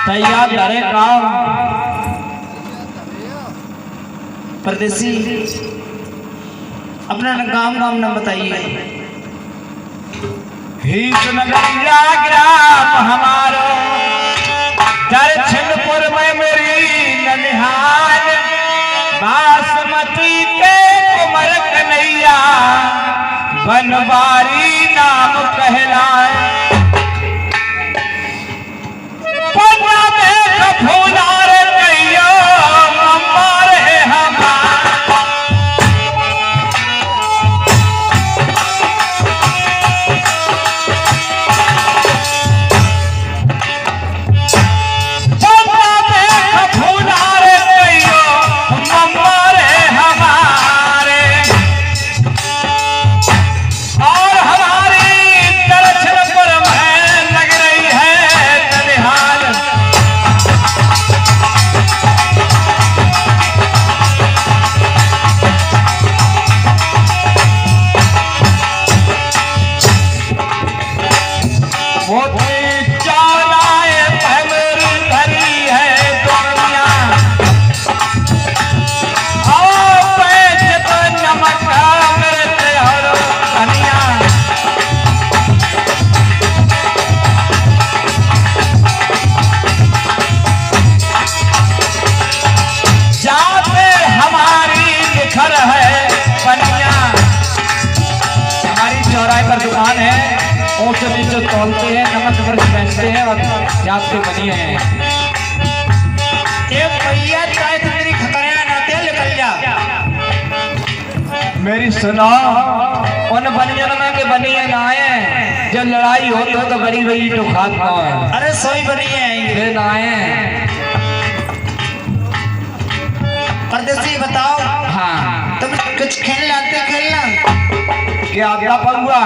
तैयार करे काम परदेसी अपना काम न बताइए। हीस नगरिया ग्राम हमारो दक्षिणपुर में मेरी ननिहाल बासमती के कुमर कन्हैया बनवारी नाम कहलाए। फूलार कहियो अम्बर है दुकान है। ऊंचे नीचे तोलते हैं, नमक नमक बेचते हैं और जात के बनी है। भैया चाहे तो तेरी खतरा ना तेल निकल जा। मेरी सुनो उन बनियन में के बनी है ना है जब लड़ाई हो तो बड़ी बड़ी तो खात ना है। अरे सोई बनी है ना है। परदेसी बताओ। हाँ तुम कुछ खेलना क्या आपका पहुआ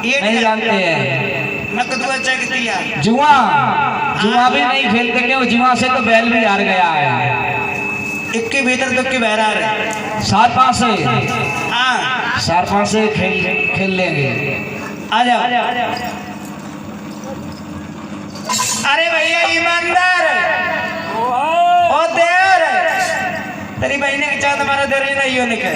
ये नहीं जानते हैं। नकदुआ चकतिया जुआ जुआ भी नहीं खेलते क्यों? जुआ से तो बैल भी हार गया है। इक्के भीतर तो के बहरार है। 7-5 से हाँ 4-5 से खेल लेंगे। आ जाओ। अरे भैया ईमानदार ओ देर तेरी बहने के चाह तुम्हारा देर ही नहीं हो निकल।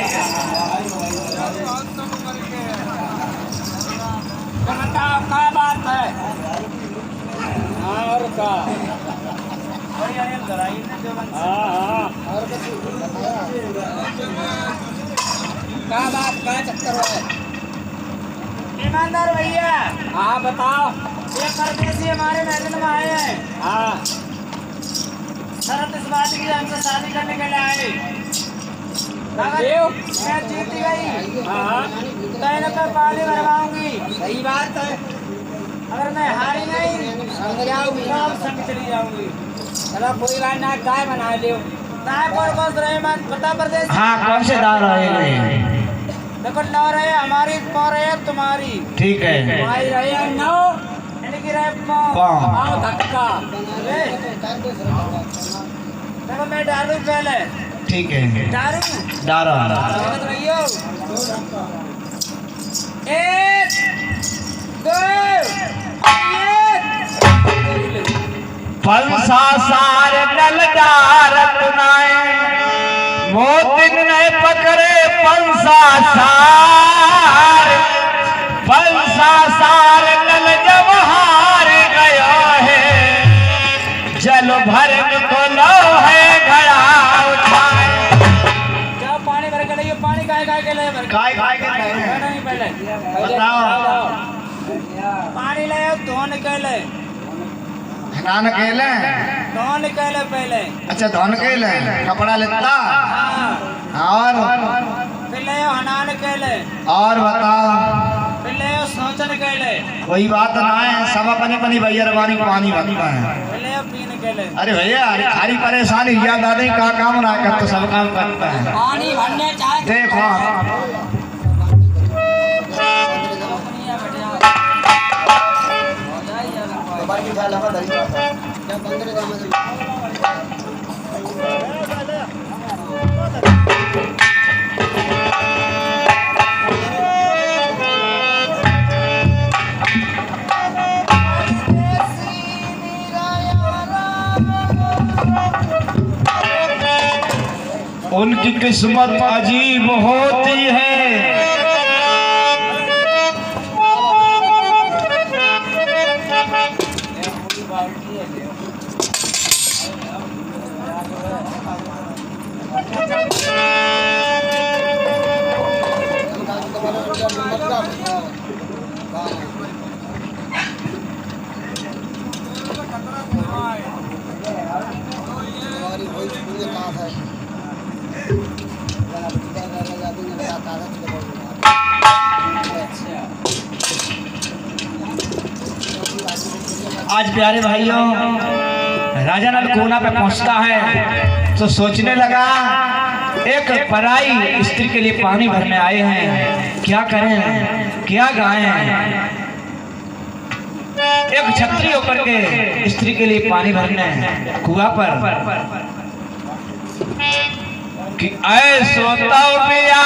क्या बात है और का क्या बात क्या चक्कर है? ईमानदार भैया हाँ बताओ। ये परदेसी हमारे महल में आए हैं। हाँ शरत इस बात की हमसे शादी करने के लिए आए। मैं जीती गई कहीं ना कहीं पानी भरवाऊंगी। सही बात है। अगर मैं हारी नहीं संग चली जाऊंगी। चलो कोई बात ना गाय बना लियो। गाय कौन रहे पता परदेश? हाँ कौन से दाल रहे? देखो 9 रहे हमारी 9 रहे तुम्हारी। ठीक है तुम्हारी रहे 9 इनकी रहे 5 धक्का। देखो मैं डालू पहले। ठीक है डारो 1 2 फलसा सार नलदार तुनाए मोतिन ने पकड़े पंसा सार। फलसा सार नल जब हार गया है जल भरन को लो है घड़ा उठाए। जब पानी भर के ले पानी काय के ले काय नहीं पहले बताओ। पानी ले धोन के ले स्नान के ले धोन के ले पहले। अच्छा धोन के ले कपड़ा लेता और फिर ले हनान के ले और बताओ फिर ले सोचन के ले। कोई बात ना है सब अपनी अपनी भैया पानी बनता है। पीने के ले अरे भैया खाली परेशानी याद आ नहीं का काम ना कर तो सब काम करता है। पानी भरने चाहे देखो उनकी किस्मत अजीब होती है। आज प्यारे भाइयों राजा नल कोना पे पहुंचता है तो सोचने लगा एक पराई स्त्री के लिए पानी भरने आए हैं, क्या करें क्या गाएं। एक छत्री होकर के स्त्री के लिए पानी भरने कुआं पर कि ऐसो तो पिया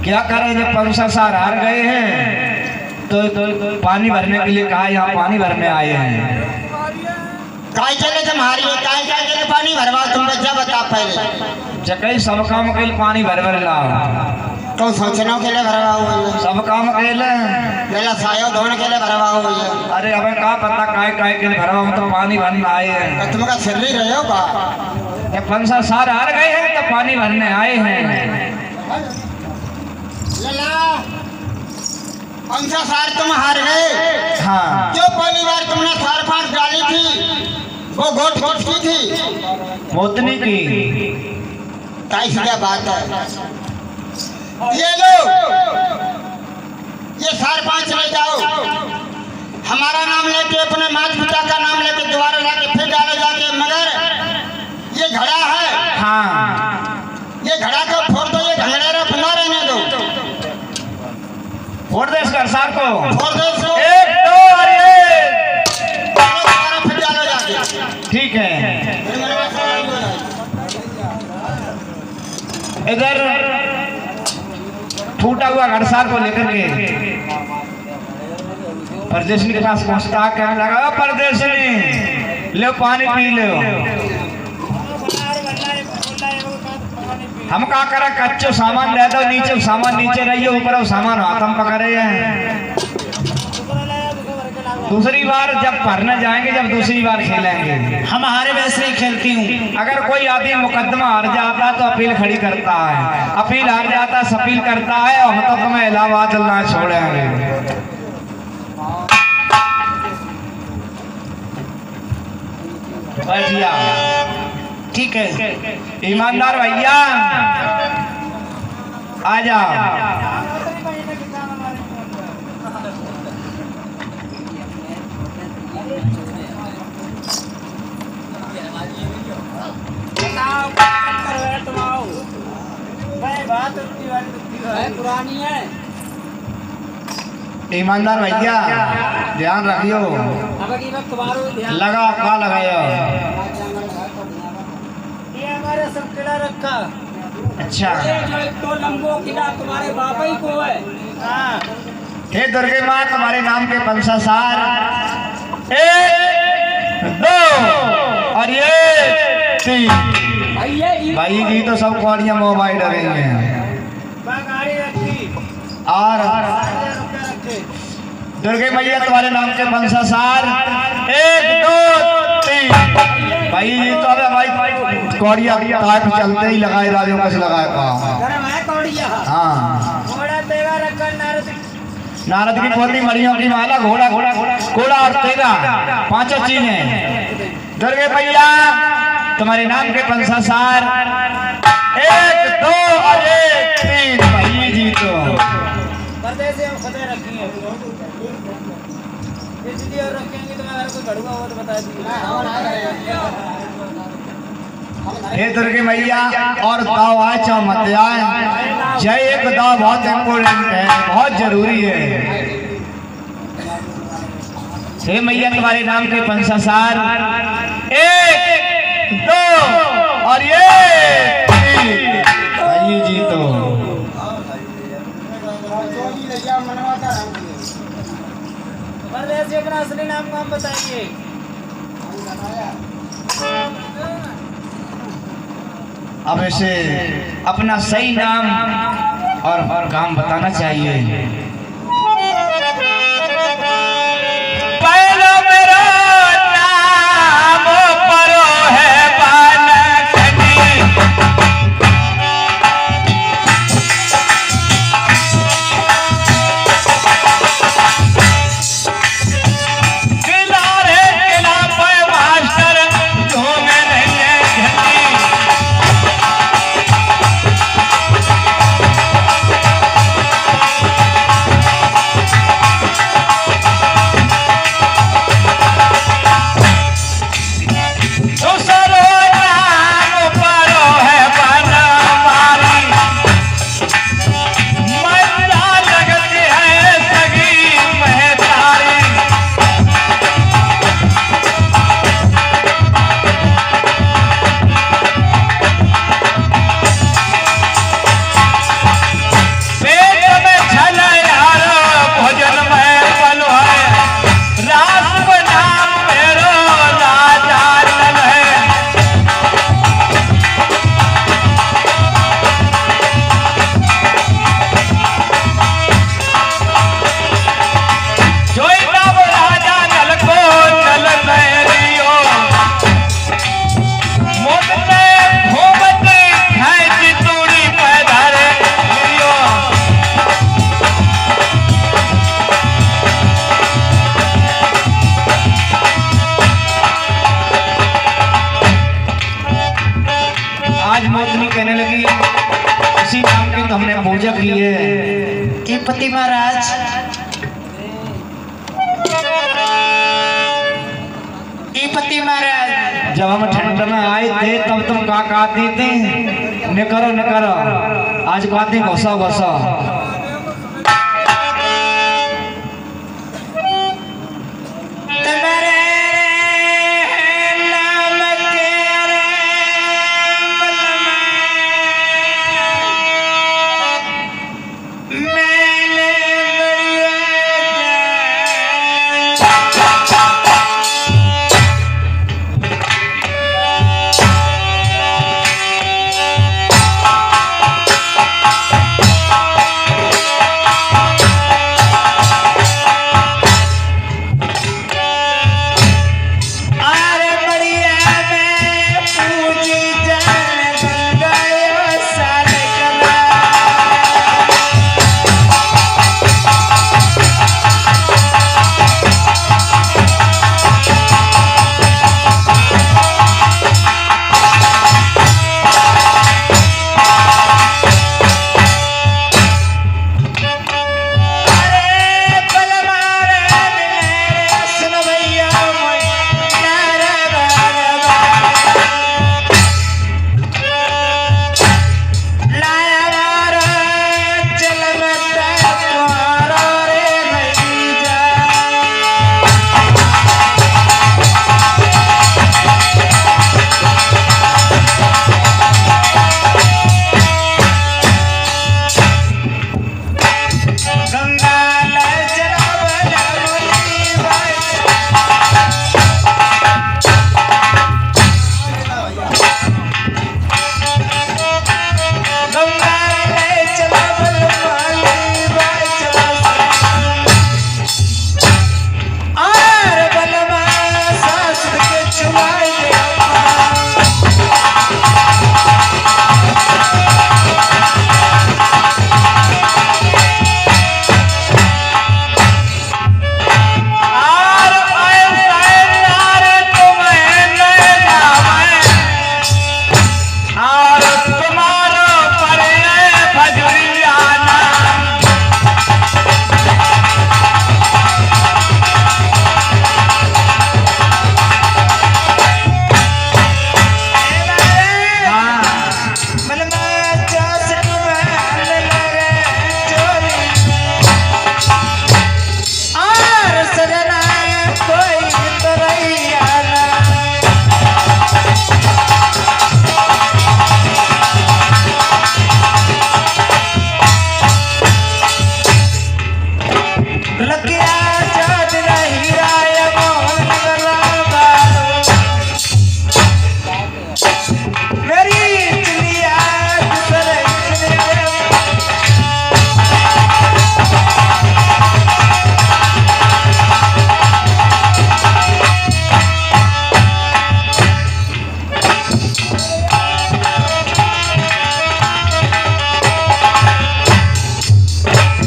क्या करें जब 5 साल हार गए हैं तो पानी भरने के लिए कहा यहाँ पानी भरने आए हैं। काय चले तुम्हारी काय चले पानी भरवा तुम जब बता पहले जकई सब काम के लिए पानी भर ला तो सोचना के लिए भरवाओ सब काम के लिए मेला सायो धोने के लिए भरवाओ। अरे हमें क्या पता काय के लिए भरवा तो पानी भरने आए हैं। तुम का सिर रहे हो का जब 5 साल हार गए हैं तो पानी भरने आए हैं। 5 साल तुम हार गए। हाँ जो पहली बार तुमने सार फाड़ डाली थी वो गोट की थी मोतनी की क्या बात है। ये लो ये सार 5 ले जाओ हमारा नाम लेके अपने माता पिता का नाम लेके दोबारा लाके फिर डाले जाके मगर ये घड़ा है। हाँ ये घड़ा को फोड़ दो ये घंगड़ेरा बना रहने दो फोड़ दे इसका सार को फोड़ दो इसको 1 2 और ये दोबारा फिर डाले जाके ठीक है। इधर टूटा हुआ घड़सार को लेकर के परदेशनी के पास पहुंचता कहने लगा परदेशनी ले पानी पी ले हम का करा कच्चो सामान दे दो, नीचे सामान नीचे रहिए, ऊपर वो सामान हाथ हम पकड़े हैं। दूसरी बार जब भरने जाएंगे, जब दूसरी बार खेलेंगे, हम हारे वैसे ही खेलती हूँ। अगर कोई आदमी मुकदमा हार जाता तो अपील खड़ी करता है, अपील हार जाता अपील करता है, और हम तो तुम्हें इलाहाबाद ना छोड़ेंगे। बैठिया, ठीक है। ईमानदार भैया आ जाओ। पुरानी है। ईमानदार भैया ध्यान रखियो, अब की वक्त तुम्हारो ध्यान लगा का लगायो। ये हमारे सब किला रखा। अच्छा, ये जो एक तो लंबो किला तुम्हारे बाबा ही को है। हाँ। हे दुर्गे माँ, तुम्हारे नाम के पंसासार 1 2 और ये 3। भैया जी भाई जी तो सब कौड़ियाँ मोबाइल डरेंगे हैं। गाड़ी रखी और रखे। दुर्गे मैया तुम्हारे नाम के पंसासार 1 2 3। भाई जी तो अबे भाई कौड़िया ताक चलते ही लगाए, राजों कैसे लगाए का। गरम है कौड़िया। हाँ, घोड़ा तेगा रखा नारद की पोती, मरियों की माला, घोड़ा घोड़ा घोड़ा और तेगा, 5 चीजें। दुर्गे मैया तुम्हारे नाम के पंसासार 1 2 और 1 3। भाई जी तो परदेसी हम खुदे रखी है। इसलिए और रखेंगे तो मैं अगर कोई घड़ुआ हो तो बता दीजिए। हे दुर्गे मैया, और दाव आए चाहे मत आए, जय एक दाव बहुत इम्पोर्टेंट है, बहुत जरूरी है। हे मैया तुम्हारे नाम के पंसासार 1 2 और ये 3। भाई जी तो परदेसी अपना असली नाम को हम बताइए। अब इसे अपना सही नाम और काम बताना चाहिए। पहला मेरा नाम परो है बालकनी, किला रे किला पे मास्टर झूमे रहे झंडी। हमने पूजा की है। कि पति महाराज पति महाराज जब हम ठंड में आए थे तब तुम का कहती थी न करो न करो, आज कहती घोसा घोसा।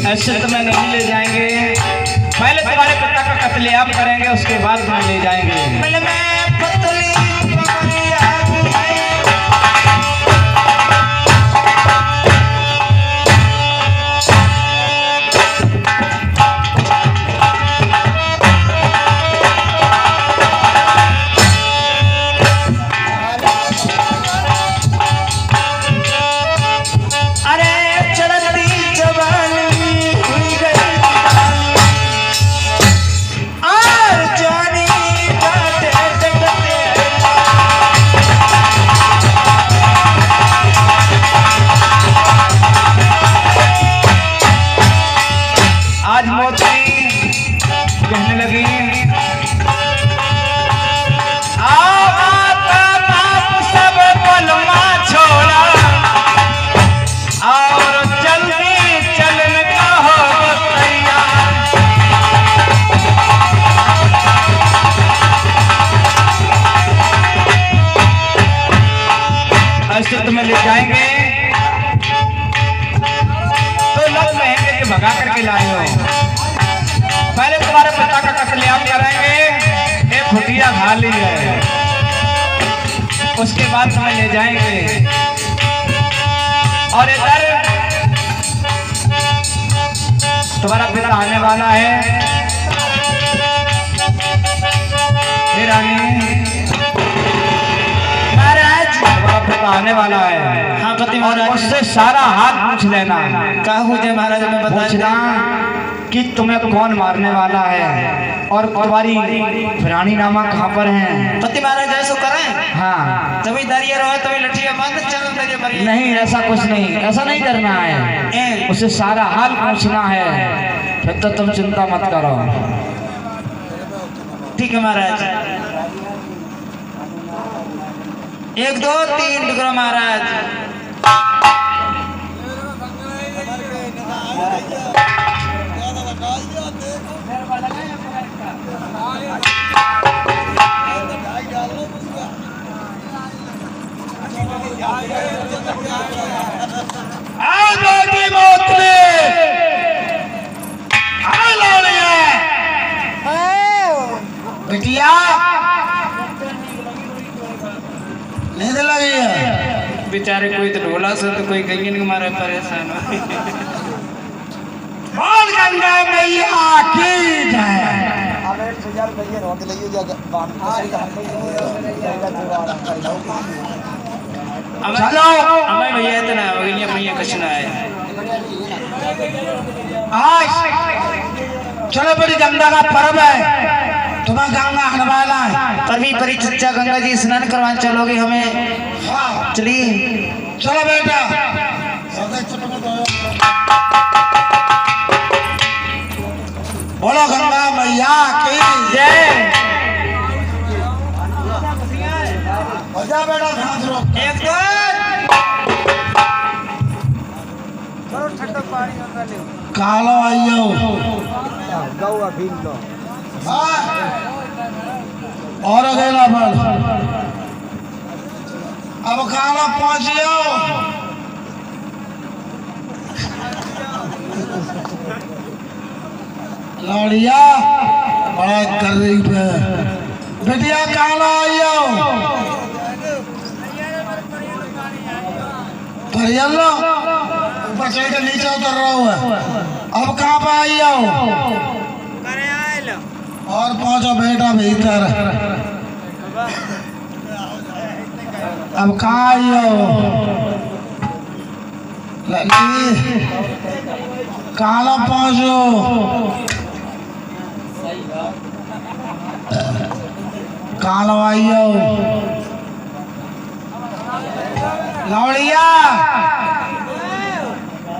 ऐसे तुम्हें नहीं ले जाएंगे, पहले तुम्हारे पिता का कत्लेआम करेंगे, उसके बाद तुम्हें ले जाएंगे। आज मोती कहने लगी, सब बलमा छोड़ा और जल्दी चलने का हो तैयार। ऐसे तुम्हें ले जाएंगे तो लोग महीने के भगा करके लाए हो। पहले तुम्हारे पिता का कत्लेआम करेंगे, एक खुटिया खा ली है, उसके बाद तुम्हें ले जाएंगे। और इधर तुम्हारा पिता आने वाला है। फिर तुम्हारा पिता आने वाला है। हाँ पति और महाराज। उससे सारा हाथ पूछ लेना। का हो जाए महाराज, मैं पूछना कि तुम्हें कौन मारने वाला है और तुम्हारी रानी नामा कहाँ पर है। पति महाराज ऐसा करें, हाँ तभी दरिया रहो तभी लठिया बांध चल दरिया मरिए। नहीं, ऐसा कुछ नहीं, ऐसा नहीं करना है, उसे सारा हाल पूछना है, फिर तो तुम चिंता मत करो। ठीक है महाराज। 1 2 3 टुकड़ा महाराज। बिटिया नींद लगी है बेचारे, कोई तो ढोला से तो कोई गंगन के मारे परेशान हो। बोल गंगा मैया की जय। चलो हमें भैया इतना भैया भैया कुछ ना है आज। चलो बड़ी गंगा का पर्व है, तुम्हें गंगा हरवाना है। परवी परी चच्चा गंगा जी स्नान करवाने चलोगे हमें? हाँ चलिए चलो बेटा। बोलो गंगा मैया की जय। बजा बेटा ध्यान दो। 1 2 कालो आइयो और अगला बढ़। अब कालो पहुंचियो। लड़िया बड़ा गरीब है। बेटिया कालो आइयो। परियलो ऊपर चढ़ के नीचे उतर रहा हुआ। अब कहाँ पे आई हो? और पहुंचो बेटा भीतर। अब कहाँ आई हो? लली कहाँ पहुंचो? कहाँ आई हो? लौड़िया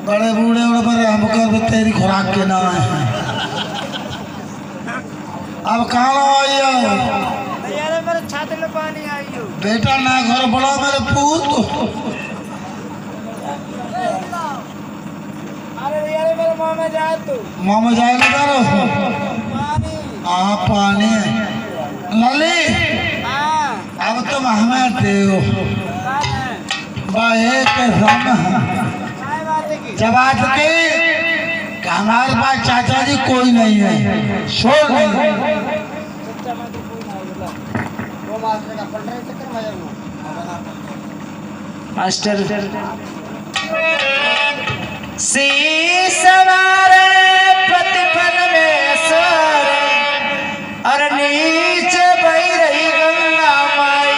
बड़े बूढ़े उड़ पर हमको तेरी खुराक के ना है। अब कहाँ आई हो? मेरे छाते में पानी आई हो। बेटा ना घर बड़ा मेरे पूत। अरे यार मेरे मुंह में जा तू। मुंह में जाए ना करो। पानी। पानी लली हाँ। अब तुम हमें दे बाहे के जब आज के हमारे पास चाचा जी कोई नहीं है, शोर नहीं है। मास्टर शीश हमारे प्रतिफल में सर और नीचे बह रही गंगा माई,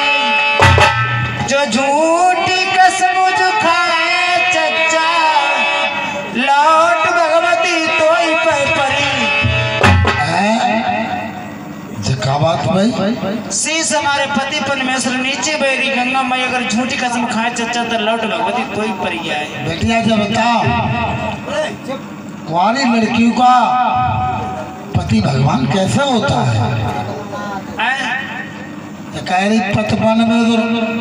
जो झूठी कसम जो खाए चच्चा, लौट भगवती तो ही परी। क्या बात भाई? शीश हमारे पति परमेश्वर नीचे बहरी गंगा माई, अगर झूठी कसम खाए चच्चा तो लौट भगवती कोई पर ही आए। बेटिया जब बता, कुंवारी लड़कियों का पति भगवान कैसे होता है? ये कह रही पतपन में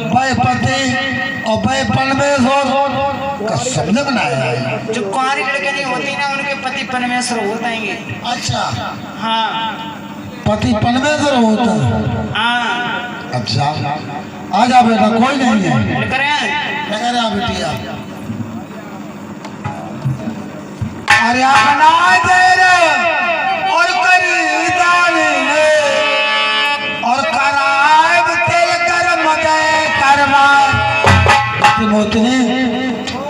वह पति और वह परमेश्वर का शब्द बनाया है। जो कुंवारी लड़के नहीं होती ना, उनके पति परमेश्वर होते हैं। अच्छा, हाँ पति परमेश्वर होता है। हाँ, अच्छा, आ जा बेटा, कोई नहीं है। लेकर आए? लेकर आ बेटिया। अरे अपना दे रे और करी दानी ने और कराए तेल कर मदे करवा। मोतनी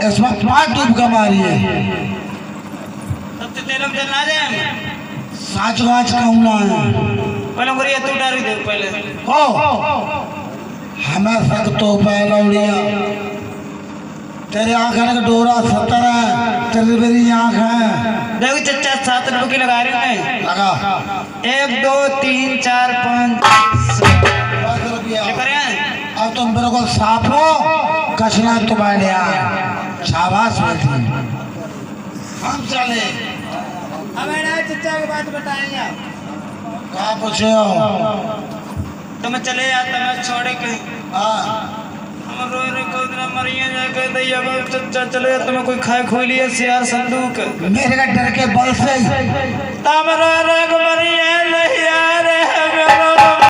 इसमें 5 डूब का मारी है। तब तो तेलम चलना जाए। साँच गाँच कहूँना है। पहले मुझे तू डारी दे पहले। हो हमें सक तो पहलौड़िया, तेरे आँखों का डोरा 70 है, तेरी मेरी आँख है। देखो चच्चा 7 रुपए की लगा रही हूँ मैं। लगा 1 2 3 4 5 लेकर आए? अब तुम मेरे को साफो कचना तो बैठिया शाबाश बेटी। हम चले हमें ना चचा की बात बताएंगे। कहाँ पूछे हो? तुम चले जाता मैं छोड़े के हाँ, हम रो रो को इतना मरिए जाके दैया को चच्चा चले जाता मैं कोई खाए खोई लिए सियार संदूक मेरे का डर के बल से ताम रो रो को